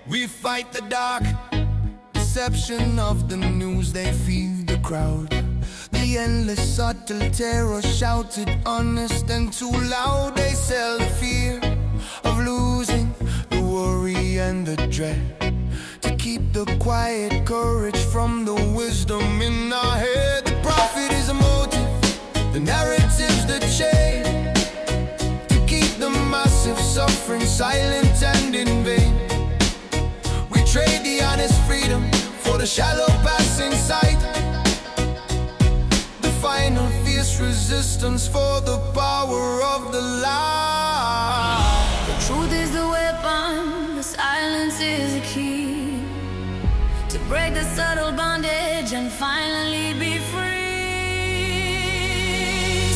We fight the dark deception of the news they feed the crowd. The endless subtle terror shouted honest and too loud. They sell the fear of losing, the worry and the dread, to keep the quiet courage from the wisdom in our head. The prophet is a motive, the narrative's the chain, to keep the massive suffering silent and in vain. We trade the honest freedom for the shallow passing sight, the final fierce resistance for the power of the lie. The truth is the weapon, the silence is the key, to break the subtle bondage and finally be free.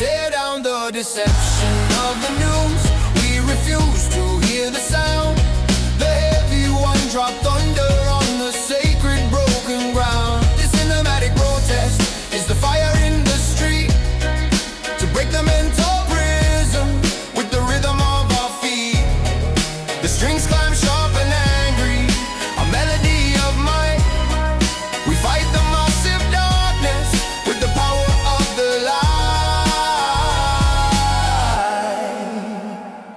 Tear down the deception of the news. We refuse to hear the sound. The heavy one dropped thunder on the sacred broken ground. This cinematic protest is the fire in the street, to break the mental prison with the rhythm of our feet. The strings climb sharp and angry, a melody of might. We fight the massive darkness with the power of the light.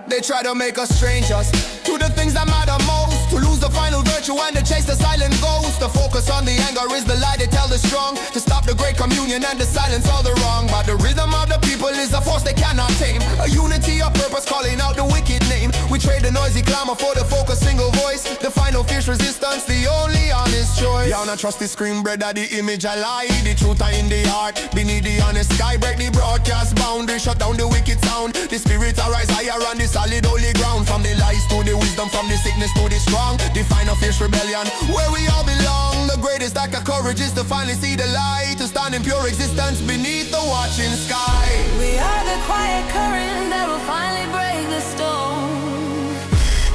They try to make us strangers to the things that matter most, to lose the final virtue and to chase the silent ghost. The focus on the anger is the lie they tell the strong, to stop the great communion and to silence all the wrong. But the rhythm of the people is a force they cannot tame, a unity of purpose calling out the wicked name. We trade the noisy clamor for the focused single voice, the final fierce resistance, the only honest choice. Y'all not trust the screen, brother, the image a lie. The truth are in the heart, beneath the honest sky. Break the broadcast boundary, shut down the wicked sound. The spirits arise higher on the solid holy ground. From the lies to the wisdom, from the sickness to the strong, the final fierce rebellion where we all belong. The greatest act of courage is to finally see the light, to stand in pure existence beneath the watching sky. We are the quiet current that will finally break the storm,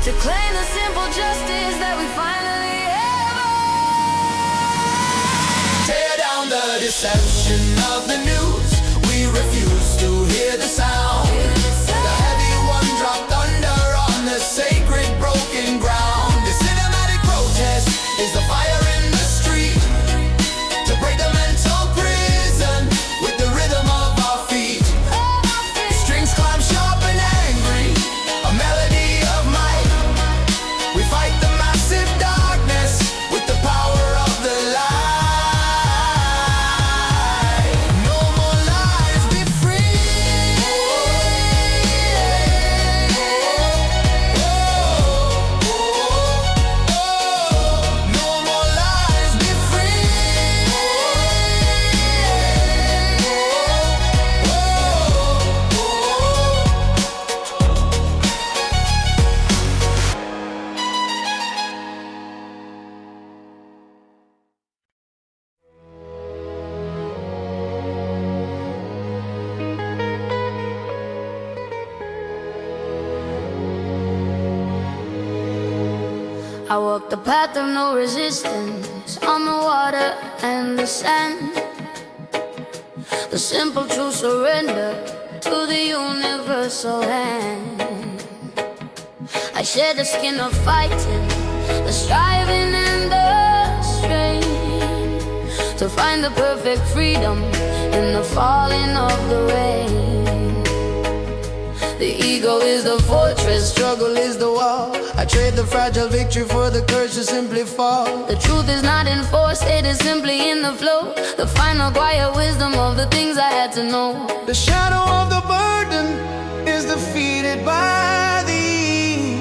to claim the simple justice that we finally have. Tear down the deception of the news. We refuse to hear the sound. The heavy one dropped thunder on the sacred broken ground. The cinematic protest is the fire in the street, to break the mental prison with the rhythm of our feet. The strings climb sharp and angry, a melody of might. We fight the massive darkness with the power of the light. No more lies, be free. No more lies, be free. I walk the path of no resistance, on the water and the sand. The simple true surrender to the universal hand. I share the skin of fighting, the striving and the strain, to find the perfect freedom in the falling of the rain. The ego is the fortress, struggle is the wall. I trade the fragile victory for the courage to simply fall. The truth is not enforced, it is simply in the flow, the final quiet wisdom of the things I had to know. The shadow of the burden is defeated by the ease,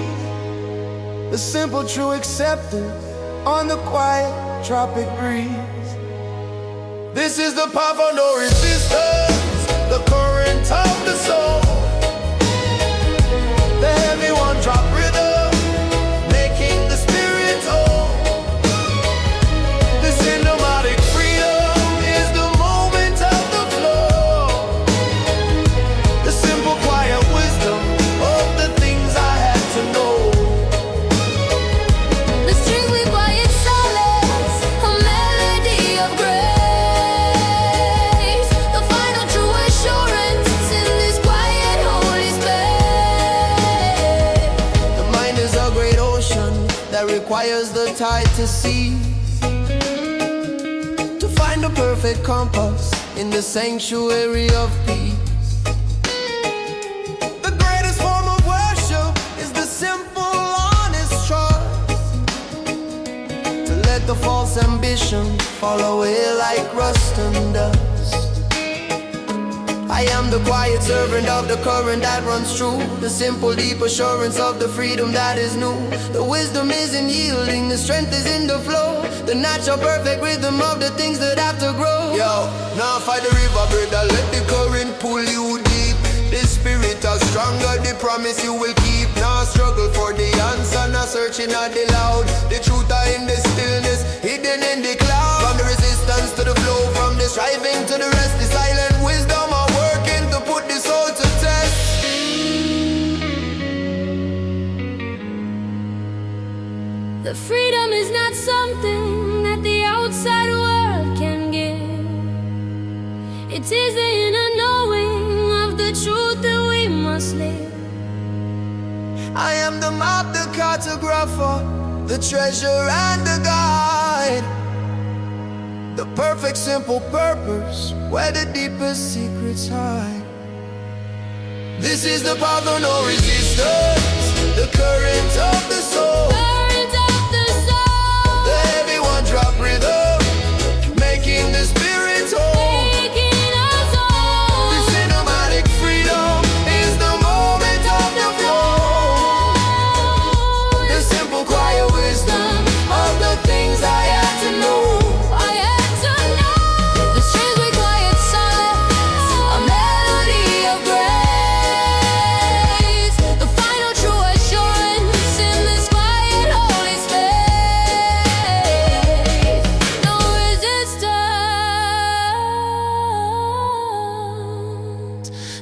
the simple true acceptance on the quiet tropic breeze. This is the path of no resistance, the current of the soul. The heavy one drop rhythm, making the spirit whole. The cinematic freedom is the moment of the flow, the simple quiet wisdom of the things I had to know. The strings we quiet silence, a melody of grace, the final true assurance in this quiet requires the tide to cease, to find a perfect compass in the sanctuary of peace. The greatest form of worship is the simple, honest trust, to let the false ambition fall away like rust and dust. I am the quiet servant of the current that runs true, the simple deep assurance of the freedom that is new. The wisdom is in yielding, the strength is in the flow, the natural perfect rhythm of the things that have to grow. Yo, now fight the river, brother, let the current pull you deep. The spirit is stronger, the promise you will keep. Now struggle for the answer, now searching at the loud. The truth are in the stillness, hidden in the cloud. From the resistance to the flow, from the striving to the rest, the silent wisdom are working to put the soul to test. The freedom is not something that the outside world can give. It is the inner knowing of the truth that we must live. I am the map, the cartographer, the treasure and the guide, the perfect simple purpose where the deepest secrets hide. This is the path of no resistance, the current of the soul, the heavy one drop rhythm, making the spirit whole. The cinematic freedom is the moment of the flow, the simple quiet wisdom of the things I had to know. The strings we quiet silence, a melody of grace, the final true assurance in this quiet holy space. No resistance,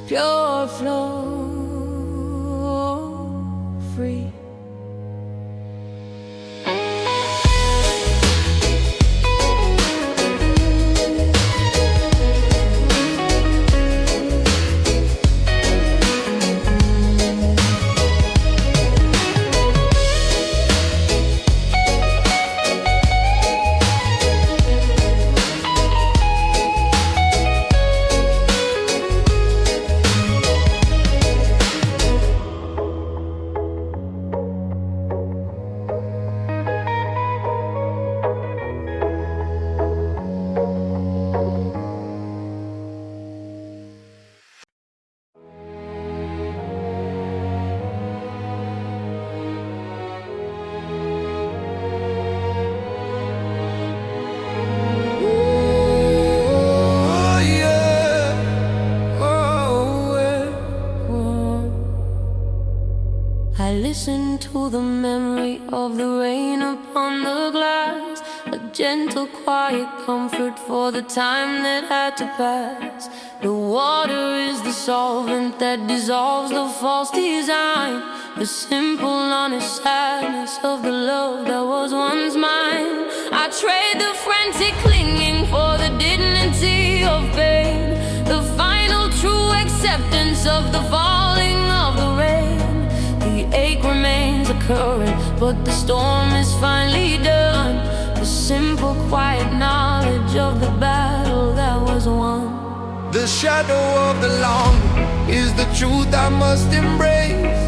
pure flow, free. I listen to the memory of the rain upon the glass, a gentle quiet comfort for the time that had to pass. The water is the solvent that dissolves the false design, the simple honest sadness of the love that was once mine. I trade the frantic clinging for the dignity of pain, the final true acceptance of the falling of the rain. The ache remains a current, but the storm is finally done. The simple, quiet knowledge of the battle that was won. The shadow of the longing is the truth I must embrace,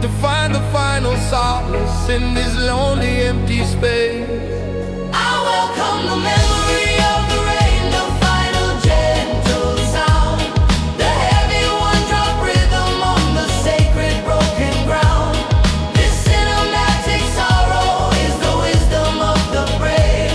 to find the final solace in this lonely, empty space. I welcome the memory of the rain, the final gentle sound, the heavy one-drop rhythm on the sacred broken ground. This cinematic sorrow is the wisdom of the brave,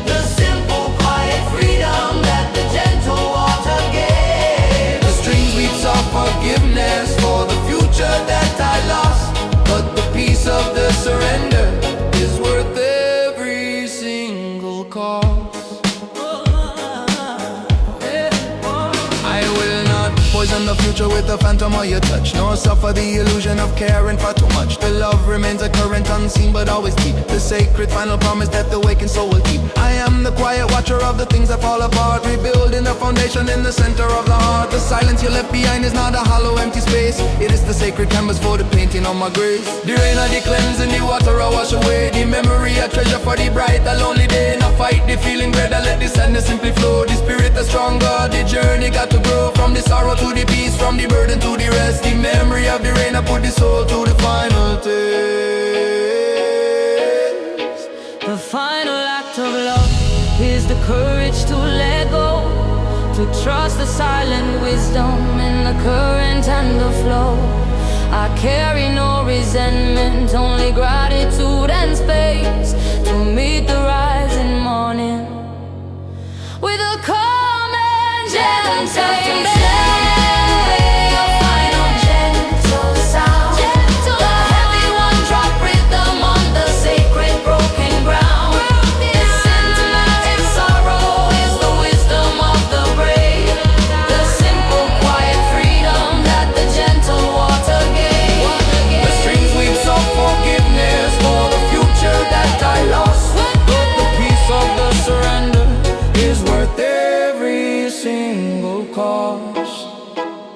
the simple, quiet freedom that the gentle water gave. The strings beats of forgiveness for the future that I lost, but the peace of the surrender is worth every single cost. the phantom of your touch, nor suffer the illusion of caring for too much. The love remains a current, unseen, but always deep. The sacred final promise that the wakened soul will keep. I am the quiet watcher of the things that fall apart, rebuilding the foundation in the center of the heart. The silence you left behind is not a hollow, empty space. It is the sacred canvas for the painting on my grave. The rain of the cleansing, the water I wash away. The memory a treasure for the bright, a lonely day. Not fight the feeling better, let the sadness simply flow. The spirit is stronger, the journey got to grow. From the sorrow to the peace, from the burden to the rest. The memory of the rain, I put the soul to the final taste. The final act of love is the courage to let go, to trust the silent wisdom in the current and the flow. I carry no resentment, only gratitude and space to meet the rising morning with a calm and gentle pace.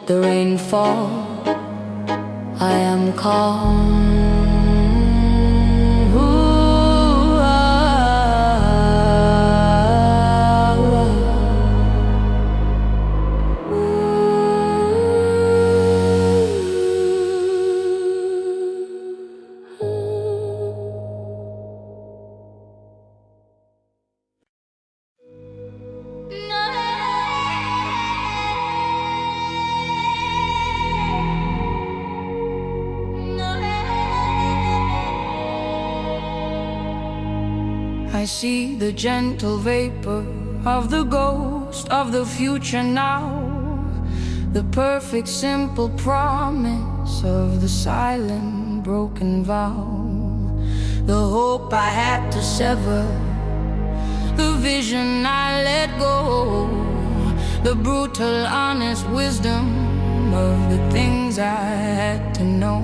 The rain fall, I am calm. I see the gentle vapor of the ghost of the future now, the perfect simple promise of the silent broken vow, the hope I had to sever, the vision I let go, the brutal honest wisdom of the things I had to know.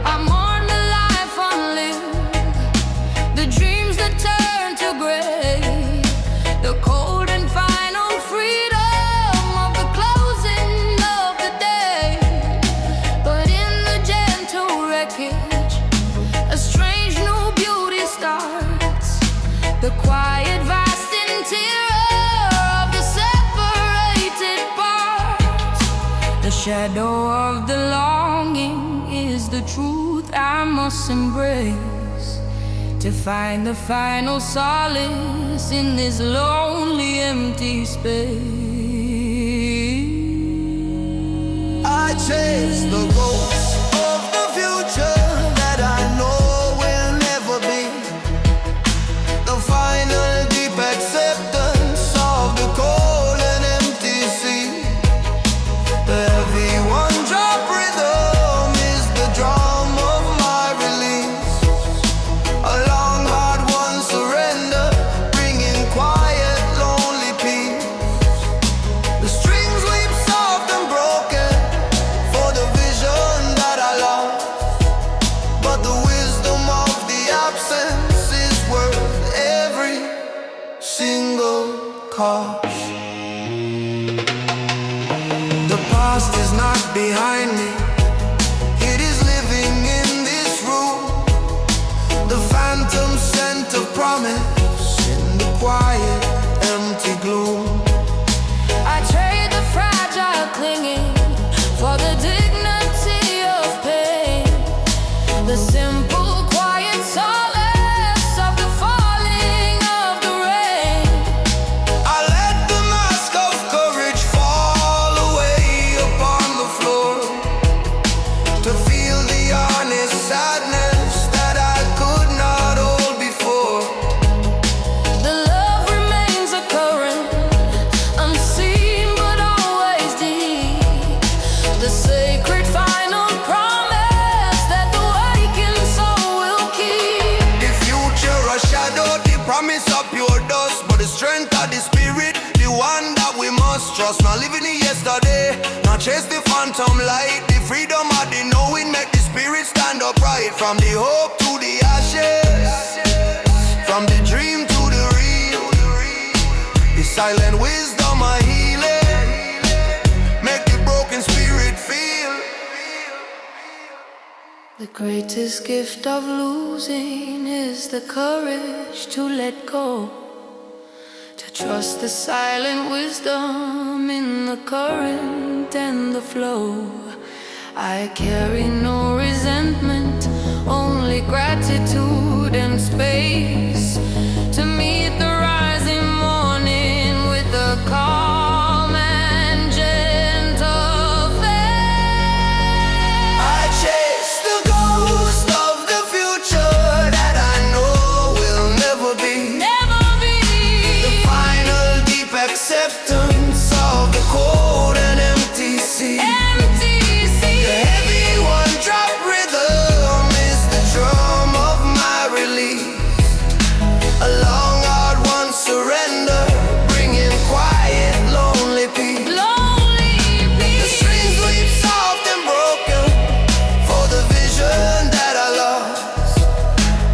I'm on the life unlived, the dreams that turn to gray, the cold and final freedom of the closing of the day. But in the gentle wreckage, a strange new beauty starts, the quiet vast interior of the separated parts. The shadow of the longing is the truth I must embrace, to find the final solace in this lonely empty space. I chase the ghosts of the future that I know will never be, the final deep acceptance of the cold and empty sea. The heavy one-drop rhythm is the drum of my release, a long hard won surrender, bringing quiet lonely peace. The strings weep soft and broken for the vision that I lost, but the wisdom of the absence is worth every single cost. The past is not behind me, it is living in this room, the phantom scent of promise in the quiet, empty gloom. I trade the fragile clinging for the dignity of pain, the simple quiet solace of the falling of the rain. I let the mask of courage fall away upon the floor, to feel the honest sadness that I could not hold before. The love remains a current, unseen but always deep, the sacred final promise that the wakened soul will keep. The future a shadow, the promise of pure dust, but the strength of the spirit, the one that we must trust. Not living in yesterday, not chase the phantom light. The freedom of the knowing make the spirit stand upright. From the hope to the ashes, from the dream to the real. The silent wisdom of healing make the broken spirit feel. The greatest gift of losing is the courage to let go, to trust the silent wisdom in the current and the flow. I carry no resentment, only gratitude and space to meet the rising morning with a calm and gentle faith. I chase the ghost of the future that I know will never be. The final deep acceptance of the cold and empty sea. The heavy one-drop rhythm is the drum of my release. A long hard one surrender, bringing quiet lonely peace. The strings weep soft and broken for the vision that I lost,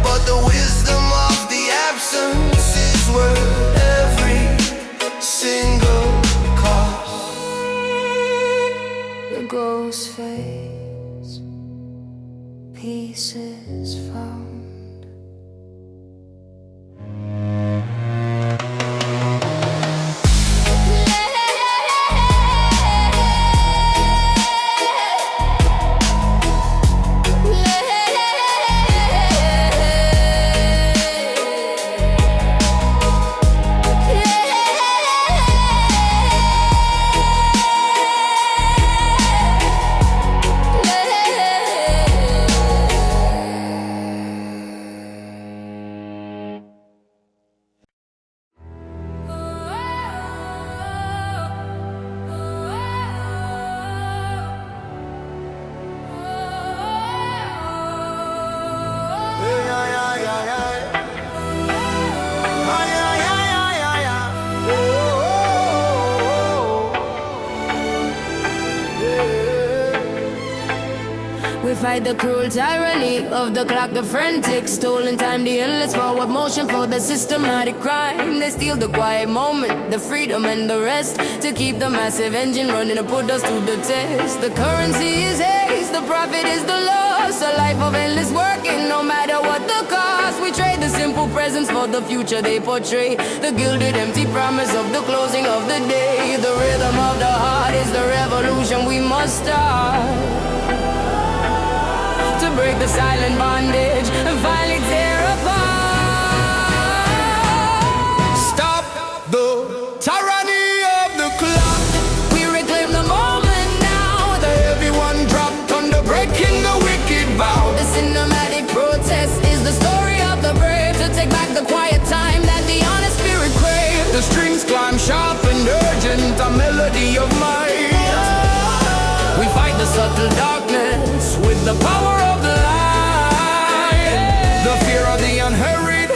but the wisdom of the absence is worth every single cost. The ghost fades, peace is found. We fight the cruel tyranny of the clock, the frantic stolen time, the endless forward motion for the systematic crime. They steal the quiet moment, the freedom and the rest, to keep the massive engine running and put us to the test. The currency is haste, the profit is the loss, a life of endless working, no matter what the cost. We trade the simple presence for the future they portray, the gilded empty promise of the closing of the day. The rhythm of the heart is the revolution we must start, to break the silent bondage and finally tear apart. Stop the tyranny of the clock. We reclaim the moment now, the Heavy one drop, thunder breaking the wicked vow. The cinematic protest is the story of the brave, to take back the quiet time that the honest spirit craves. The strings climb sharp and urgent, a melody of might. We fight the subtle darkness with the power of the light. The fear of the unhurried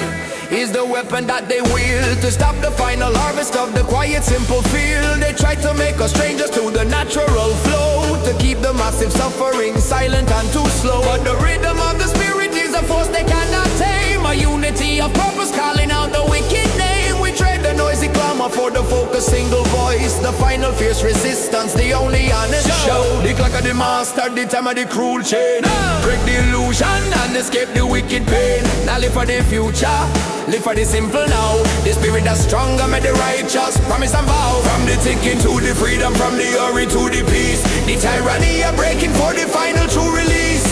is the weapon that they wield, to stop the final harvest of the quiet, simple field. They try to make us strangers to the natural flow, to keep the massive suffering silent and too slow. But the rhythm of the spirit is a force they cannot tame, a unity of purpose calling out the wicked name. We trade the noisy clamor for the focused single voice, the final fierce resistance, the only honest show. The clock of the master, the time of the cruel chain. Break the illusion and escape the wicked pain. Now live for the future, live for the simple now. The spirit that's stronger, made the righteous promise and vow. From the ticking to the freedom, from the hurry to the peace. The tyranny are breaking for the final true release.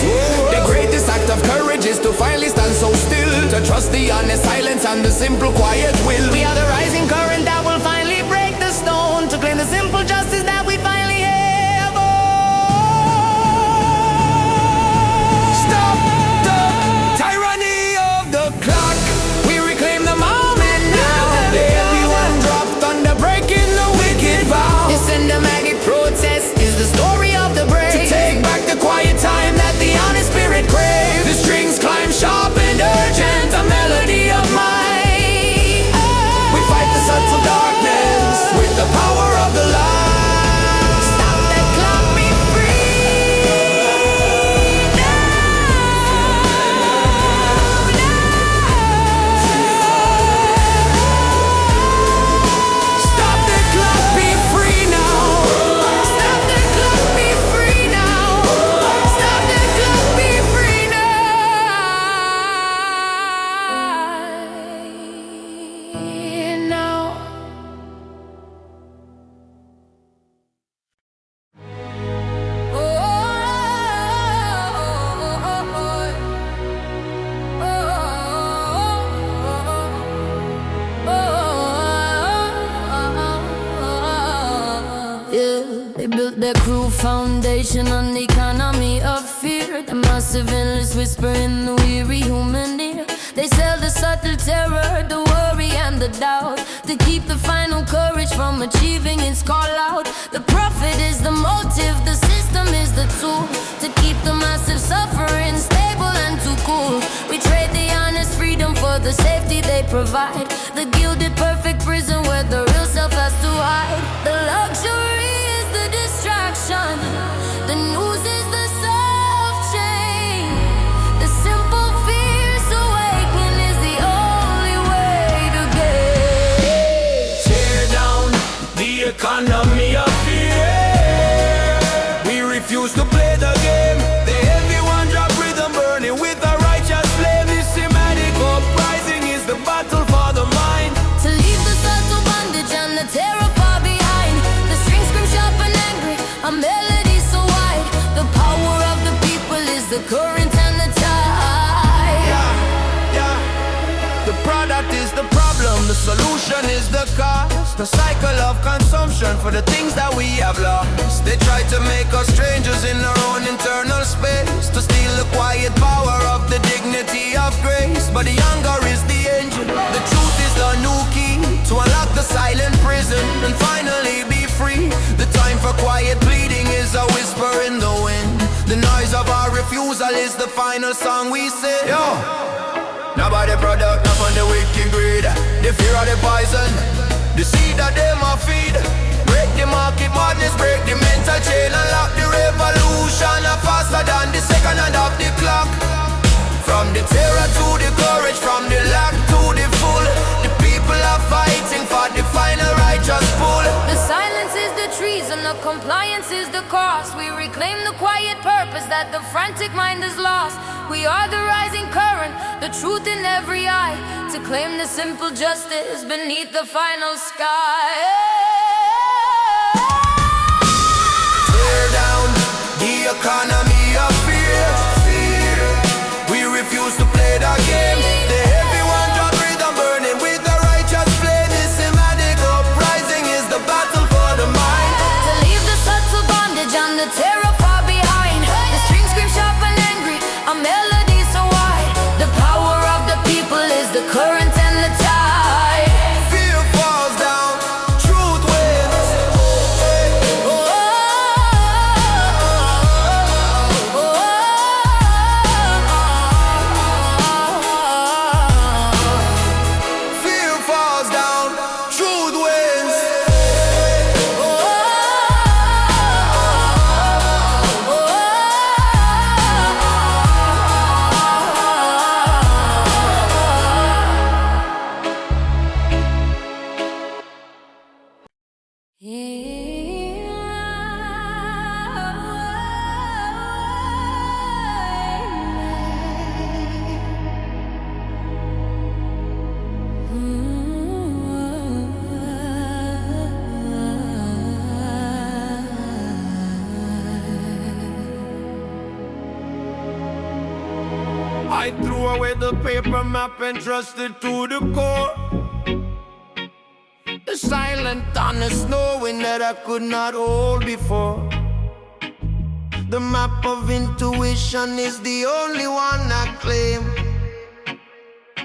The greatest act of courage is to finally stand so still, to trust the honest silence and the simple quiet will. We are the rising current that will finally break the stone, to claim the simple justice that we finally have. Stop the tyranny of the clock. We reclaim the moment now. The heavy one dropped, thunder breaking the wicked vow. The cinematic protest is the story of the brave, To take back the quiet time that the honest spirit craves. The strings climb sharp and urgent, a melody of might. their cruel foundation on the economy of fear. The massive endless whisper in the weary human ear. They sell the subtle terror, the worry and the doubt, to keep the final courage from achieving its call out. The profit is the motive, the system is the tool, to keep the massive suffering stable and too cool. We trade the honest freedom for the safety they provide, the gilded perfect prison where the real self has to hide. The luxury is the distraction, the news is the soft chain, the simple fierce awakening is the only way to get. Tear down the economy of fear. We refuse to play the game. The heavy one drop rhythm burning with a righteous flame. This Sinematic uprising is the battle for the mind. To leave the subtle bondage and the terror far behind. The strings scream sharp and angry, a melody so wide. The power of the people is the current and the tide. Yeah. The product is the problem, the solution is the cause. The cycle of consumption for the things that we have lost. They try to make us strangers in our own internal space, to steal the quiet power of the dignity of grace. But the hunger is the engine, the truth is the new key, to unlock the silent prison and finally be free. The time for quiet pleading is a whisper in the wind. The noise of our refusal is the final song we sing. Yo! Nobody product, not on the wicked greed. The fear of the poison, the seed that they must feed. Break the market madness, break the mental chain, unlock the revolution faster than the second hand of the clock. From the terror to the courage, from the lack to the full, the people are fighting for the final righteous pull. The silence is the treason, the compliance is the cost. We reclaim the quiet purpose that the frantic mind has lost. We are the rising current, the truth in every eye, to claim the simple justice beneath the final sky. Tear down the economy of fear. We refuse to play the game. The heavy one drop rhythm burning with a righteous flame. This Sinematic uprising is the battle for the mind. To leave the subtle bondage and the terror far behind. The strings scream sharp and angry, a melody so wide. The power of the people is the current and the tide. Fear falls down, truth wins. Fear falls down, truth wins. I threw away the paper map and trusted to the core. The silent honest knowing that I could not hold before. The map of intuition is the only one I claim.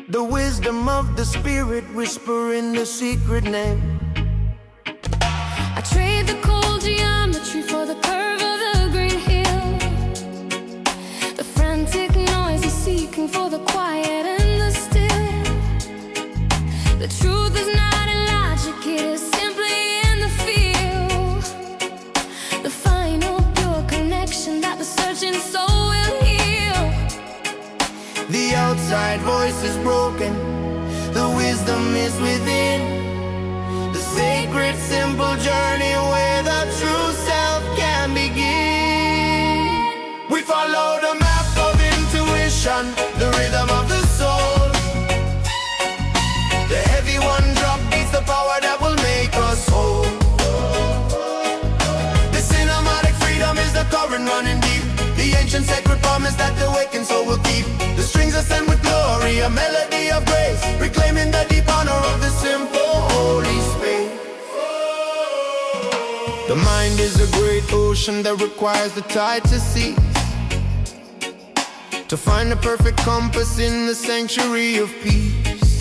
The wisdom of the spirit whispering the secret name. I trade the cold geometry for the curve of the green hill. The frantic noise is seeking for the quiet and the still. The truth is not in logic, it is simply in the feel. The final pure connection that the searching soul will heal. The outside voice is broken, the wisdom is within. The sacred simple journey where the true self can begin. We follow the map of intuition, the rhythm of the soul. The heavy one drop beats the power that will make us whole. The cinematic freedom is the current running deep. The ancient sacred promise that the awakened soul will keep. The strings ascend with glory, a melody of grace, reclaiming the deep honor of the simple holy space. The mind is a great ocean ocean that requires the tide to cease, to find the perfect compass in the sanctuary of peace.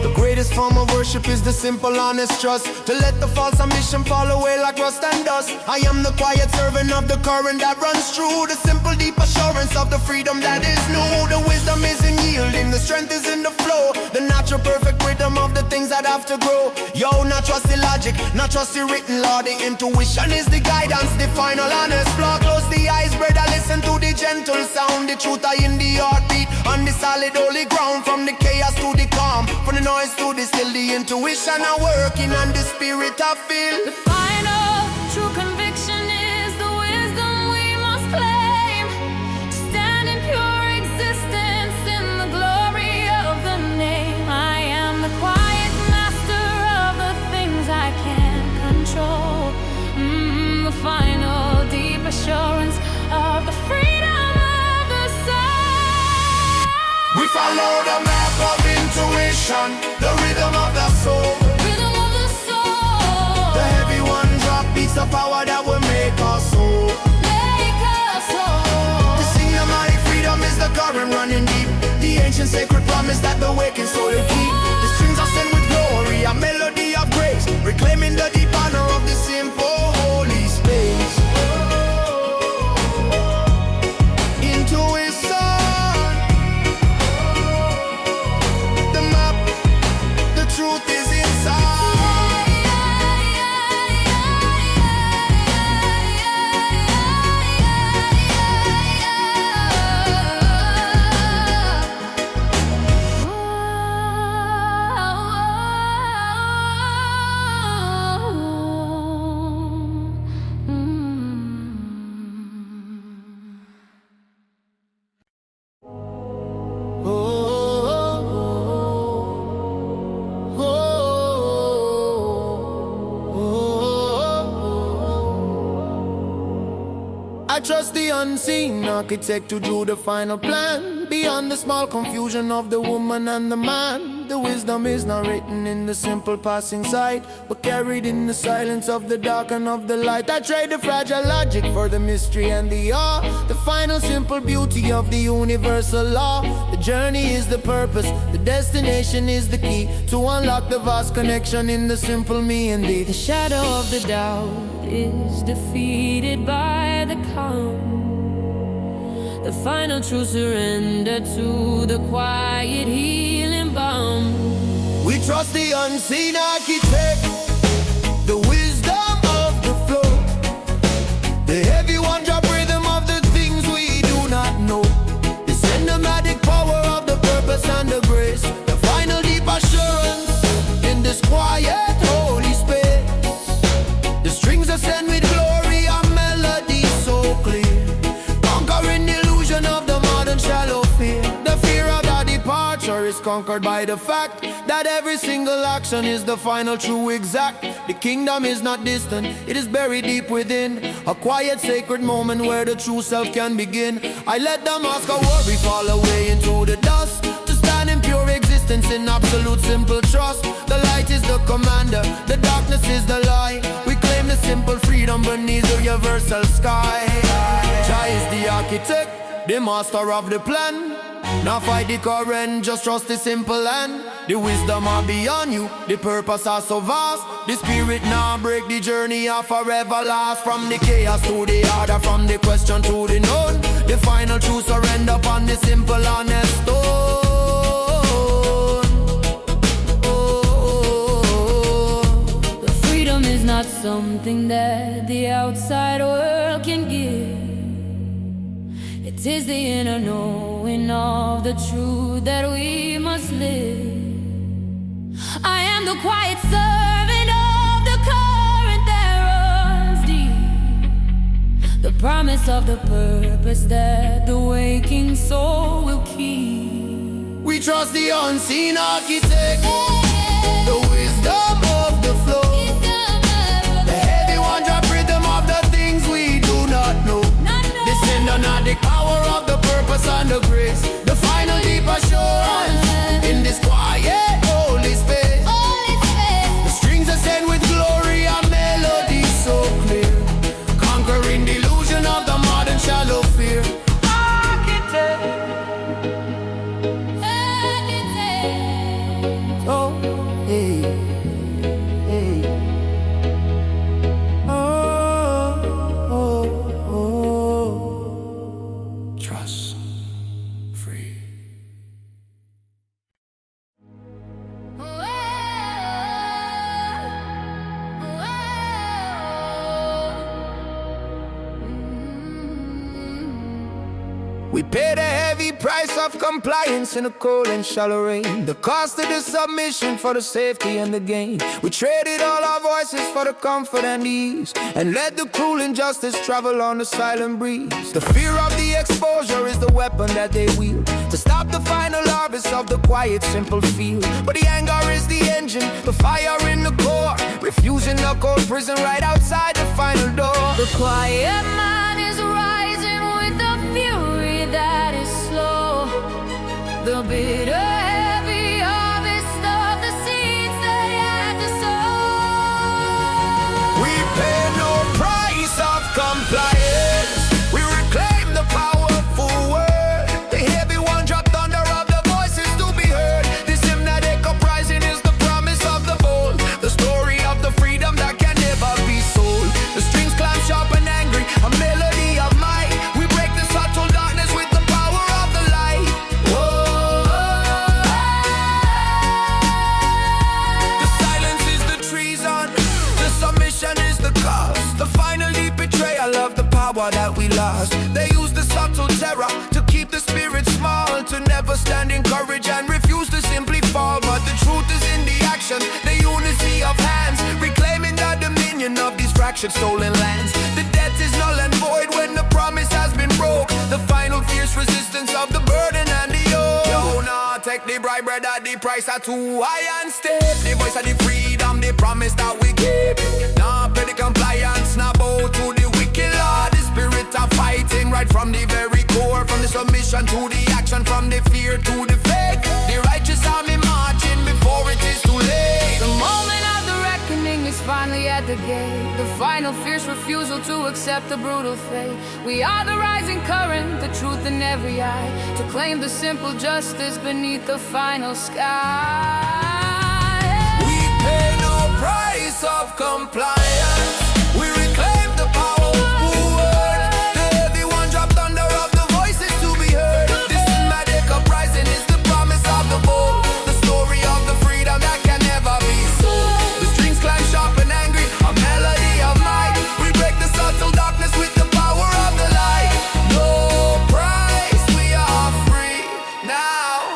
The greatest form of worship is the simple, honest trust, to let the false ambition fall away like rust and dust. I am the quiet servant of the current that runs through, the simple, deep assurance of the freedom that is new. The wisdom is in yielding, the strength is in the flow, the natural perfect rhythm of the things that have to grow. Yo, not trust the logic, not trust the written law. The intuition is the guidance, the final honest flaw. Close the eyes, brother, listen to the gentle sound. The truth are in the heartbeat, on the solid holy ground. From the chaos to the calm, from the noise to the still, the intuition are working and the spirit I feel. The final true conviction is the wisdom we must claim, to stand in pure existence in the glory of the name. I am the quiet master of the things I can't control. The final deep assurance of the freedom of the soul. We follow the map of intuition, the rhythm of the soul. Rhythm of the soul. The heavy one drop beats the power that will make us whole. Make us whole. The Sinematic freedom is the current running deep, the ancient sacred promise that the waking soul will keep. The strings are sent with glory, a melody of grace, reclaiming the deep honor of the simple holy space. Intuition, the map, the truth is inside. I trust the unseen architect to do the final plan, beyond the small confusion of the woman and the man. The wisdom is not written in the simple passing sight, but carried in the silence of the dark and of the light. I trade the fragile logic for the mystery and the awe, the final simple beauty of the universal law. The journey is the purpose, the destination is the key, to unlock the vast connection in the simple me and thee. The shadow of the doubt is defeated by the calm, the final true surrender to the quiet healing balm. We trust the unseen architect, the wisdom of the flow, the heavy one drop rhythm of the things we do not know, the cinematic power of the purpose and the grace, the final deep assurance in this quiet holy space. The strings are sent with glory, a melody so clear, conquering the illusion of the modern shallow fear. The fear of the departure is conquered by the fact that every single action is the final true exact. The kingdom is not distant, it is buried deep within, a quiet sacred moment where the true self can begin. I let the mask of worry fall away into the dust, to stand in pure existence in absolute simple trust. The light is the commander, the darkness is the lie. We claim the simple freedom beneath the universal sky. Jah is the architect, the master of the plan. Now fight the current, just trust the simple hand. The wisdom are beyond you, the purpose are so vast. The spirit now break the journey of forever last. From the chaos to the order, from the question to the known, the final truth surrender upon the simple honest stone. The freedom is not something that the outside world can give. It is the inner knowing of the truth that we must live. I am the quiet servant of the current that runs deep, the promise of the purpose that the waking soul will keep. We trust the unseen architect, the wisdom of the flow, the heavy one drop rhythm of the things we do not know, the cinematic power of the purpose and the grace, the final deep assurance in this quiet holy space. The strings are sent with glory, a melody so clear, no fear. Oh, hey, hey. Trust free. We paid a heavy price of compliance in the cold and shallow rain. The cost of the submission for the safety and the gain. We traded all our voices for the comfort and ease, and let the cruel injustice travel on the silent breeze. The fear of the exposure is the weapon that they wield to stop the final harvest of the quiet, simple field. But the anger is the engine, the fire in the core, refusing the cold prison right outside the final door. The quiet man is rising with the fury that is slow. The bitter, heavy harvest of the seeds they had to sow. We pay no price of compliance. We reclaim the powerful word. The heavy one dropped under of the voices to be heard. This hymnatic uprising is the promise of the bold, the story of the freedom that can never be sold. The strings climb sharp and angry, a melody of might. We break the subtle darkness with the power of the light. Whoa. The silence is the treason, the submission is the cost, the final deep betrayal of the power that we lost. They use the subtle terror to keep the spirit small, to never stand in courage and refuse to simply fall. But the truth is in the action, the unity of hands, reclaiming the dominion of these fractured stolen lands. The debt is null and void when the promise has been broke. The final fierce resistance of the burden and the yoke. Yo, nah, take the bribe, brother, the price are too high and steep. The voice of the freedom, the promise that we keep. Nah, pay the compliance, nah, bow to the wicked law. The spirit of fighting right from the very core, from the submission to the action, from the fear to the faith. The righteous army marching before it is too late. The moment of the reckoning is finally at the gate. The final fierce refusal to accept the brutal fate. We are the rising current, the truth in every eye, to claim the simple justice beneath the final sky. We pay no price of compliance. We reclaim the powerful word. The heavy one dropped under of the voices to be heard. This cinematic uprising is the promise of the bold, the story of the freedom that can never be sold. The strings climb sharp and angry, a melody of might. We break the subtle darkness with the power of the light. No price, we are free now.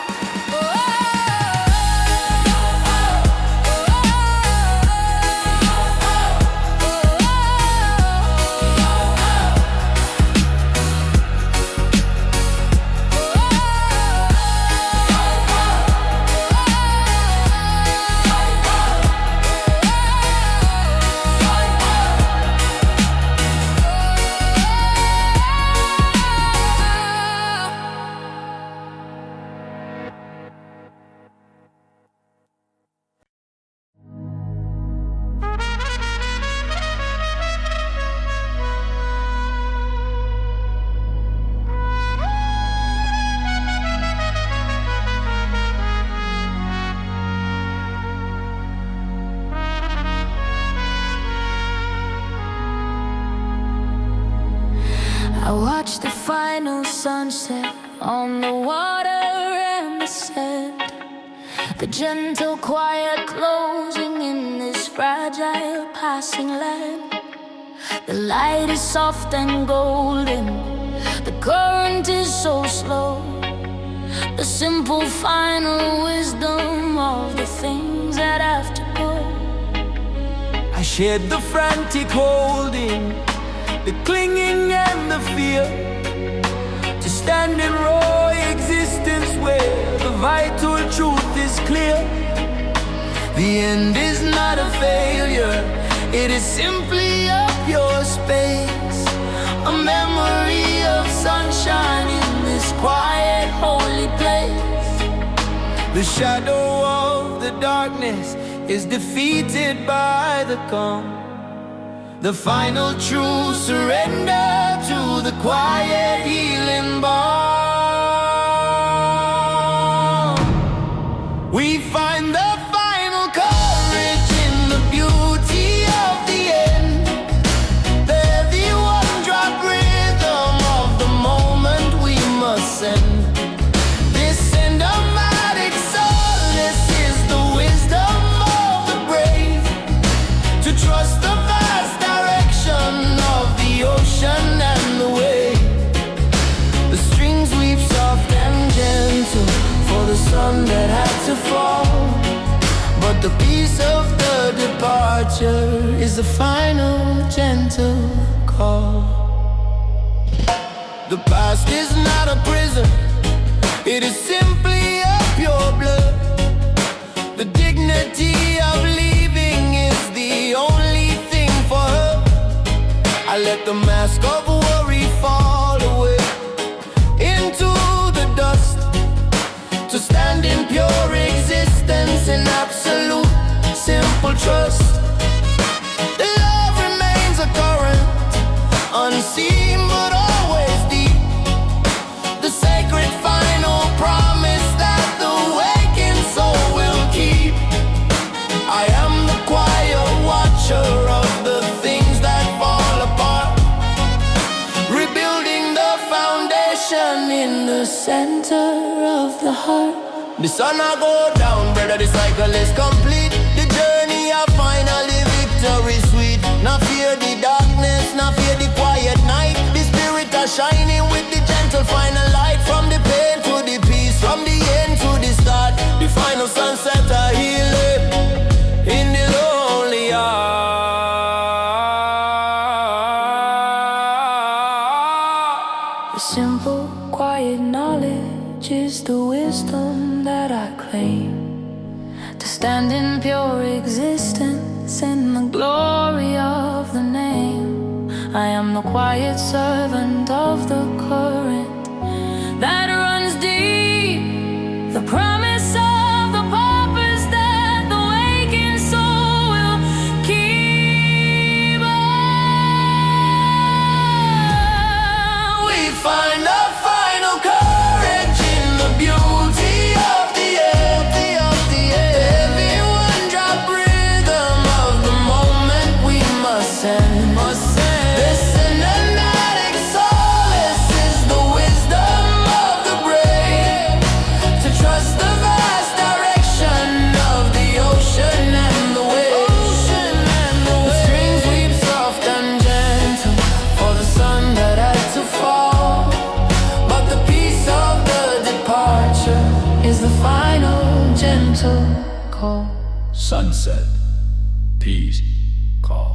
I watched the final sunset on the water and the sand, the gentle quiet closing in this fragile passing land. The light is soft and golden, the current is so slow, the simple final wisdom of the things that have to go. I shared the frantic holding, the clinging and the fear, to stand in raw existence where the vital truth is clear. The end is not a failure, it is simply a pure space, a memory of sunshine in this quiet, holy place. The shadow of the darkness is defeated by the calm, the final true surrender to the quiet healing balm. We find the final courage in the beauty of the end. The heavy one-drop rhythm of the moment we must send. This cinematic solace is the wisdom of the brave, to trust the vast direction of the ocean and the wave. The strings weave soft and gentle for the sun that had to fall, but the peace of the departure is the final gentle call. The past is not a prison, it is simply a pure blood. The dignity of leaving is the only thing for her. I let the mask of worry fall away into the dust, to stand in pure existence in absolute simple trust. The love remains a current, unseen but always deep. The sacred final promise that the waking soul will keep. I am the quiet watcher of the things that fall apart, rebuilding the foundation in the center of the heart. The sun I go down, brother, the cycle is complete. The journey of finally victory sweet. Not fear the darkness, not fear the quiet night. The spirit are shining with the gentle final light. From the pain to the peace, from the end to the start. The final sunset are healing in the lonely heart. The simple, quiet knowledge is the wisdom that I claim, to stand in pure existence in the glory of the name. I am the quiet servant of the current that runs deep, the promise of the purpose that the waking soul will keep. We find a final courage in the beauty of the end. Every one-drop rhythm of the moment we must send. The cinematic solace is the wisdom of the brave, to trust the vast direction of the ocean and the waves. The strings weave soft and gentle for the sun that had to fall, but the peace of the departure is the final gentle call. Sunset, peace, call.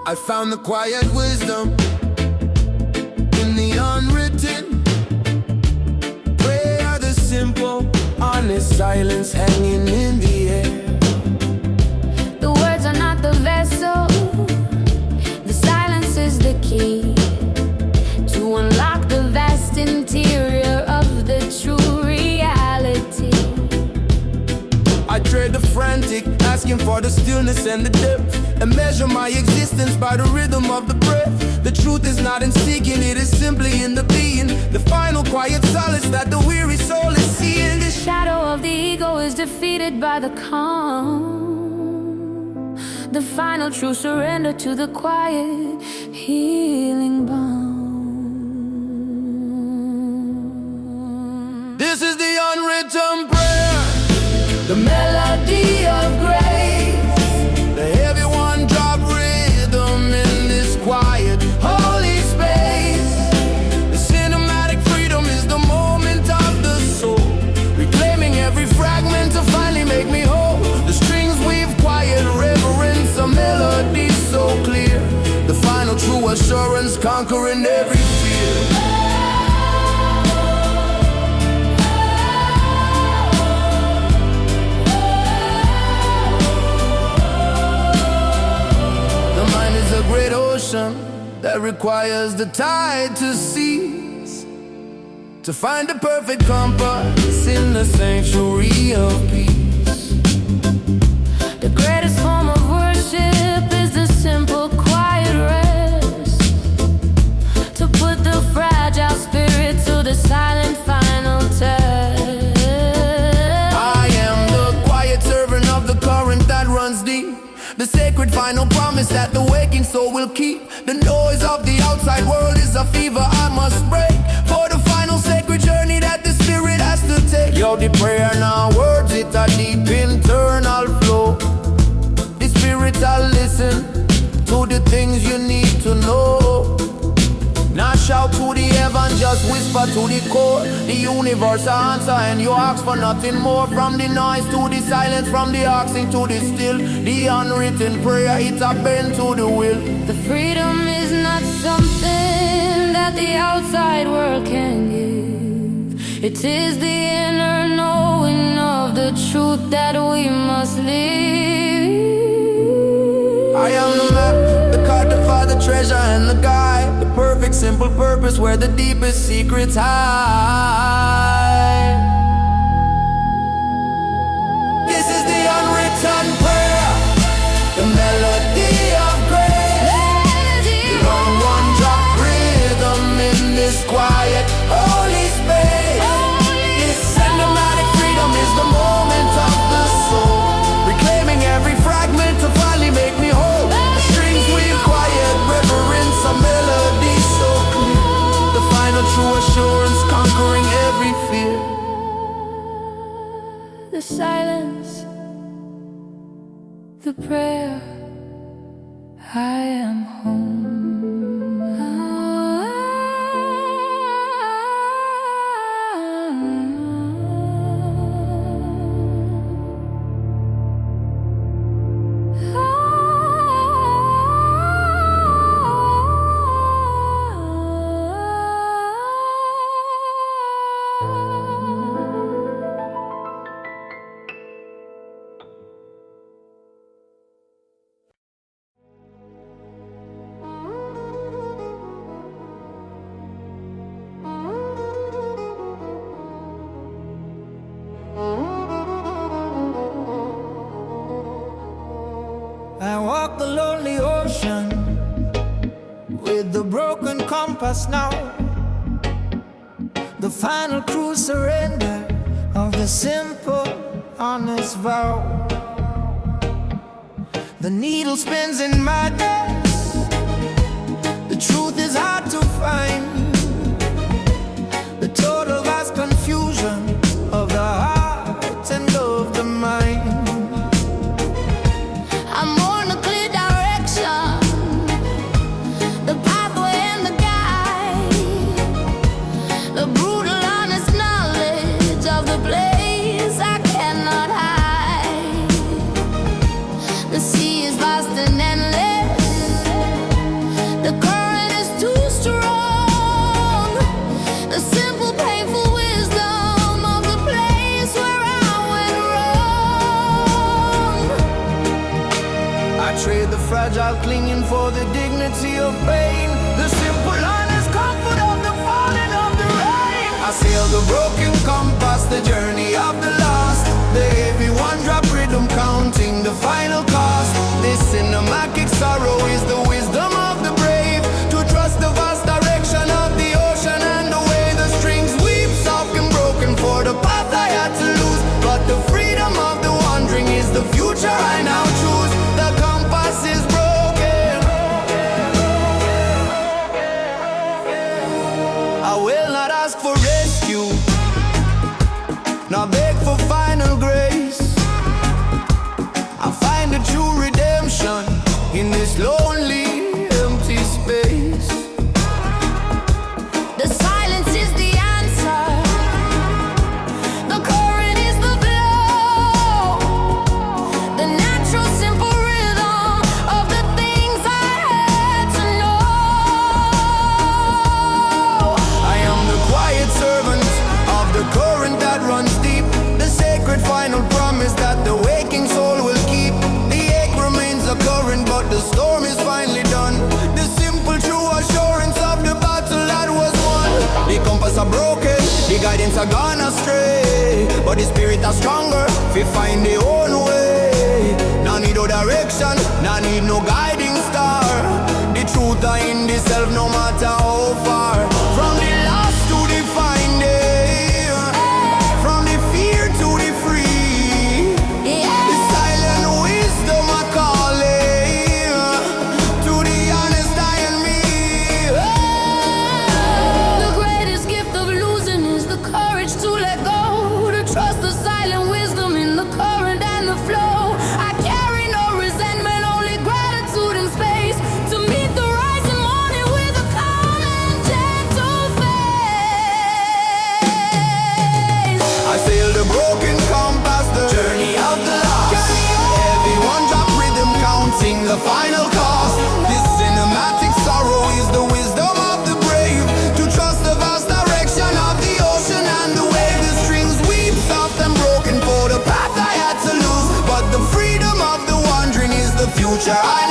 I found the quiet wisdom in the unwritten. Prayer, the simple, honest silence hanging in the air. The words are not the vessel, the silence is the key to unlock the vast interior of the true reality. I trade the frantic, asking for the stillness and the depth, and measure my existence by the rhythm of the breath. The truth is not in seeking, it is simply in the being. The final quiet solace that the weary soul is seeing. The shadow of the ego is defeated by the calm, the final true surrender to the quiet healing balm. This is the unwritten prayer, the melody of grace, the heavy one-drop rhythm in this quiet, holy space. The cinematic freedom is the moment of the soul, reclaiming every fragment to finally make me whole. The strings weave quiet reverence, a melody so clear, the final true assurance conquering every requires the tide to cease, to find the perfect compass in the sanctuary of peace. The greatest form of worship is the simple, quiet rest, to put the fragile spirit to the silent final test. I am the quiet servant of the current that runs deep, the sacred final promise that the waking soul will keep. The noise of the outside world is a fever I must break, for the final sacred journey that the spirit has to take. Yo, the prayer now words, it a deep internal flow. The spirit will listen to the things you need to know. Not shout to the heaven, just whisper to the core. The universe answer and you ask for nothing more. From the noise to the silence, from the asking to the still. The unwritten prayer, it a bend to the will. The freedom is not something that the outside world can give. It is the inner knowing of the truth that we must live. I am the map, the codifier, the treasure and the guide, the perfect simple purpose where the deepest secrets hide. This is the unwritten prayer, the melody of grace. Run one drop rhythm in this quiet holy space. This cinematic freedom is the moment of the soul, reclaiming every fragment to finally make me whole. The strings weave quiet reverence, a melody so clear, the final true assurance conquering every fear. The silence, the prayer, I am home. I walk the lonely ocean with the broken compass now, the final cruise surrender of the simple, honest vow. The needle spins in madness, the truth is hard to find, the total vast confusion of the heart and of the mind. I'm on a clear direction, the pathway and the guide, the brutal honest knowledge of the place I cannot hide. The sea is vast and endless, the current is too strong, the simple painful wisdom of the place where I went wrong. I trade the fragile clinging for the dignity of pain, the simple honest comfort of the falling of the rain. I sail the broken compass, the journey of the lost, the heavy one drop rhythm counting the final cost. This cinematic sorrow is the wisdom of the brave, to trust the vast direction of the ocean and the way the strings weave soft and broken for the path I had to lose. But the freedom of the wandering is the future I now choose. The compass is broken, I will not ask for rescue, nor beg for final grace. I find a true redemption in this lonely, empty space. The silence is the answer, the current is the flow, the broken, the guidance are gone astray. But the spirit are stronger, we find their own way. No need no direction, no need no guiding star. The truth are in the self, no matter how far. From the lost to the finding, from the fear to the free. The silent wisdom are calling to the honest I and me. The greatest gift of losing is the courage to let go, to trust the silent wisdom in the current and the flow. I carry no resentment, only gratitude and space to meet the rising morning with a calm and gentle face. I sail the broken compass, the journey of the lost. Everyone drop rhythm, counting the final cost. This cinematic sorrow is the wisdom of the brave, to trust the vast direction of the ocean and the wave. The strings weep soft and broken for the path I had to lose, but the freedom of the wandering is the future I